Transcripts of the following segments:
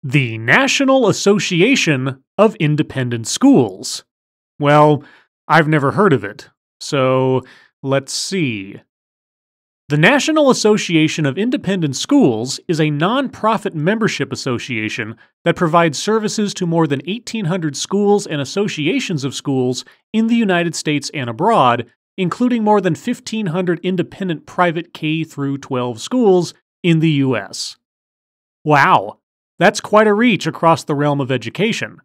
The National Association of Independent Schools. Well, I've never heard of it, so let's see. The National Association of Independent Schools is a non-profit membership association that provides services to more than 1,800 schools and associations of schools in the United States and abroad, including more than 1,500 independent private K-12 schools in the U.S. Wow! That's quite a reach across the realm of education.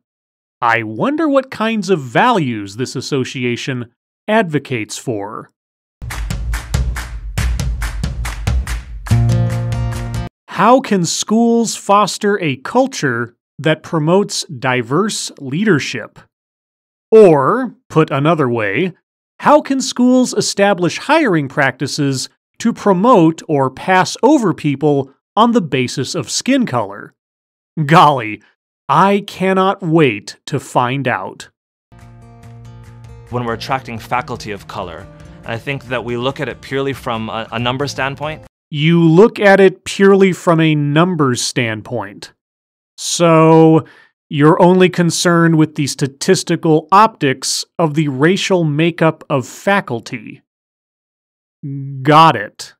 I wonder what kinds of values this association advocates for. How can schools foster a culture that promotes diverse leadership? Or, put another way, how can schools establish hiring practices to promote or pass over people on the basis of skin color? Golly, I cannot wait to find out. When we're attracting faculty of color, and I think that we look at it purely from a number standpoint. You look at it purely from a numbers standpoint. So, you're only concerned with the statistical optics of the racial makeup of faculty. Got it.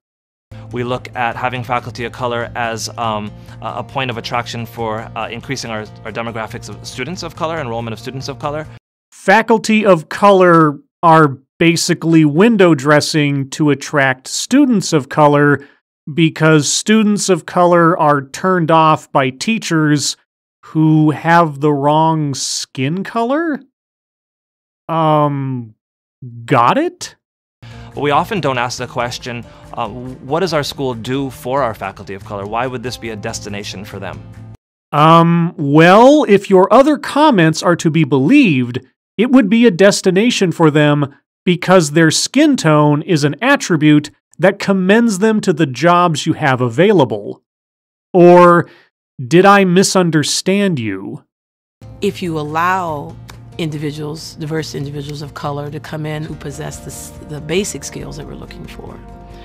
We look at having faculty of color as a point of attraction for increasing our demographics of students of color, enrollment of students of color. Faculty of color are basically window dressing to attract students of color because students of color are turned off by teachers who have the wrong skin color? Got it? We often don't ask the question, what does our school do for our faculty of color? Why would this be a destination for them? Well, if your other comments are to be believed, it would be a destination for them because their skin tone is an attribute that commends them to the jobs you have available. Or did I misunderstand you? If you allow individuals, diverse individuals of color to come in who possess the basic skills that we're looking for,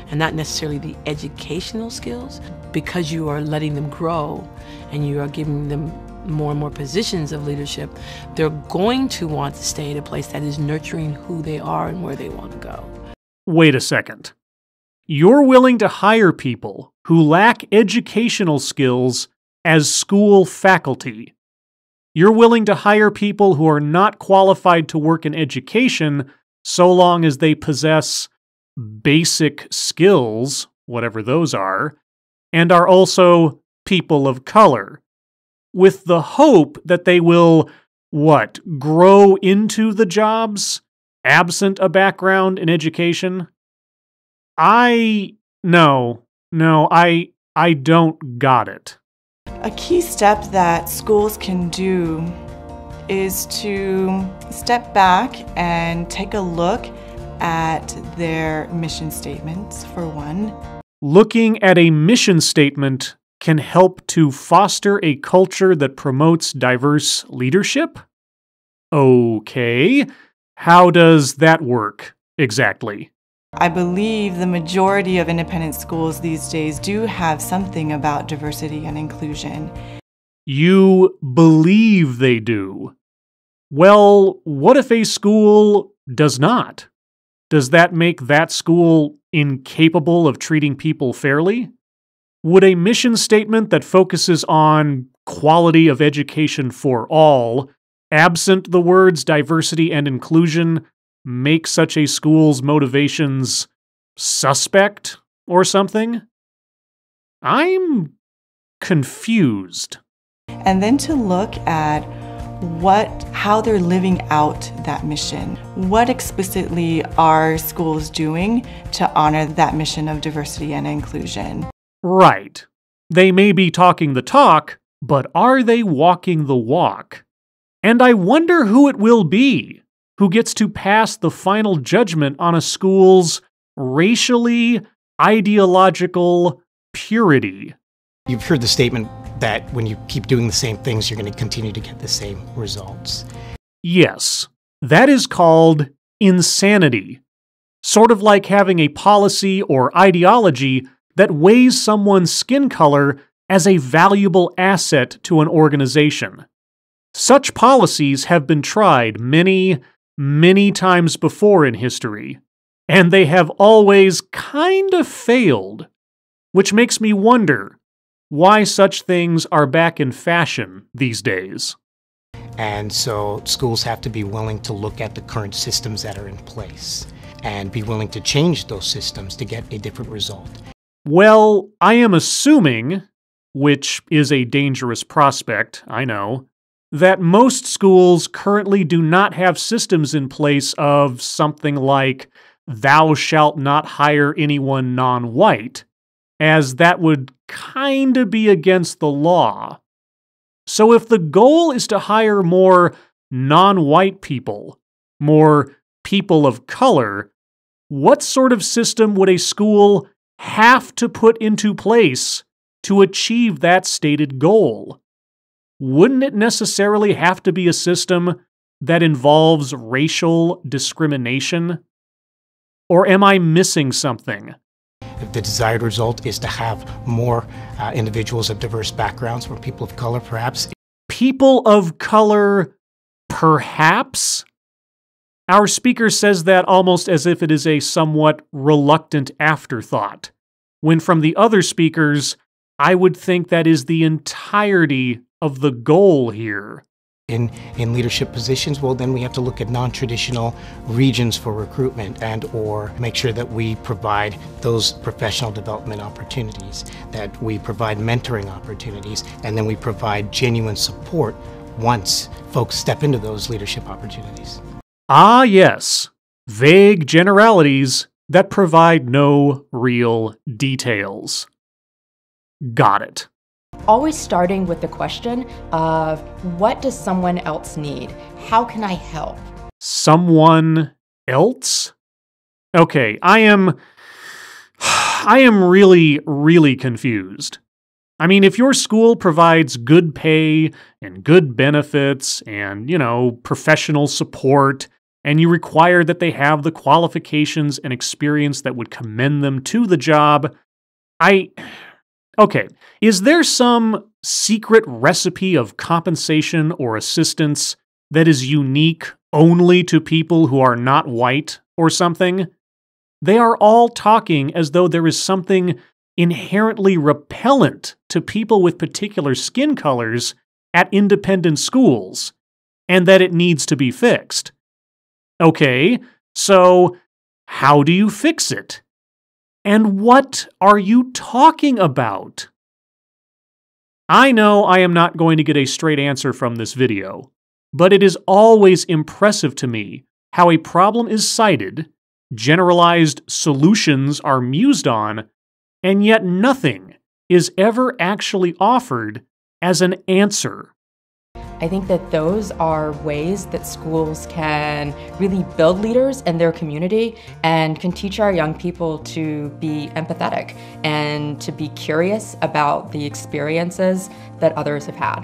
and not necessarily the educational skills, because you are letting them grow and you are giving them more and more positions of leadership, they're going to want to stay at a place that is nurturing who they are and where they want to go. Wait a second. You're willing to hire people who lack educational skills as school faculty. You're willing to hire people who are not qualified to work in education so long as they possess basic skills, whatever those are, and are also people of color, with the hope that they will, grow into the jobs, absent a background in education? I don't got it. A key step that schools can do is to step back and take a look at their mission statements, for one. Looking at a mission statement can help to foster a culture that promotes diverse leadership? Okay, how does that work exactly? I believe the majority of independent schools these days do have something about diversity and inclusion. You believe they do. Well, what if a school does not? Does that make that school incapable of treating people fairly? Would a mission statement that focuses on quality of education for all, absent the words diversity and inclusion, make such a school's motivations suspect or something? I'm confused. And then to look at how they're living out that mission. What explicitly are schools doing to honor that mission of diversity and inclusion? Right. They may be talking the talk, but are they walking the walk? And I wonder who it will be. who gets to pass the final judgment on a school's racially ideological purity. You've heard the statement that when you keep doing the same things, you're going to continue to get the same results. Yes, that is called insanity. Sort of like having a policy or ideology that weighs someone's skin color as a valuable asset to an organization. Such policies have been tried many, many times before in history, and they have always kind of failed, which makes me wonder why such things are back in fashion these days. And so schools have to be willing to look at the current systems that are in place and be willing to change those systems to get a different result. Well, I am assuming, which is a dangerous prospect, I know, that most schools currently do not have systems in place of something like "thou shalt not hire anyone non-white," as that would kinda be against the law. So if the goal is to hire more non-white people, more people of color, what sort of system would a school have to put into place to achieve that stated goal? Wouldn't it necessarily have to be a system that involves racial discrimination? Or am I missing something? The desired result is to have more individuals of diverse backgrounds, more people of color, perhaps. People of color, perhaps? Our speaker says that almost as if it is a somewhat reluctant afterthought, when from the other speakers, I would think that is the entirety of the goal here. In leadership positions, well, then we have to look at non-traditional regions for recruitment and or make sure that we provide those professional development opportunities, that we provide mentoring opportunities, and then we provide genuine support once folks step into those leadership opportunities. Ah, yes. Vague generalities that provide no real details. Got it. Always starting with the question of, what does someone else need? How can I help? Someone else? Okay, I am really, really confused. I mean, if your school provides good pay and good benefits and, professional support, and you require that they have the qualifications and experience that would commend them to the job, Okay, is there some secret recipe of compensation or assistance that is unique only to people who are not white or something? They are all talking as though there is something inherently repellent to people with particular skin colors at independent schools, and that it needs to be fixed. Okay, so how do you fix it? And what are you talking about? I know I am not going to get a straight answer from this video, but it is always impressive to me how a problem is cited, generalized solutions are mused on, and yet nothing is ever actually offered as an answer. I think that those are ways that schools can really build leaders in their community and can teach our young people to be empathetic and to be curious about the experiences that others have had.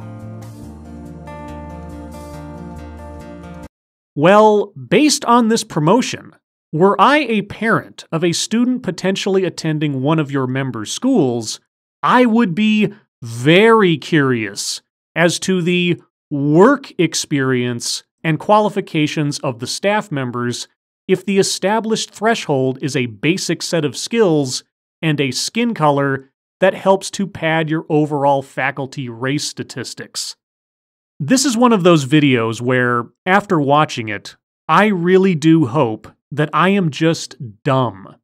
Well, based on this promotion, were I a parent of a student potentially attending one of your member schools, I would be very curious as to the work experience and qualifications of the staff members if the established threshold is a basic set of skills and a skin color that helps to pad your overall faculty race statistics. This is one of those videos where, after watching it, I really do hope that I am just dumb,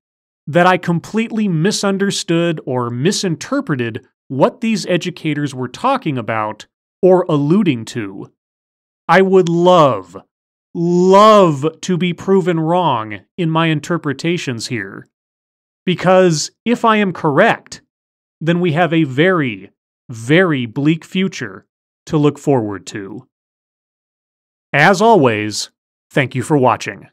that I completely misunderstood or misinterpreted what these educators were talking about or alluding to. I would love to be proven wrong in my interpretations here. Because if I am correct, then we have a very, very bleak future to look forward to. As always, Thank you for watching.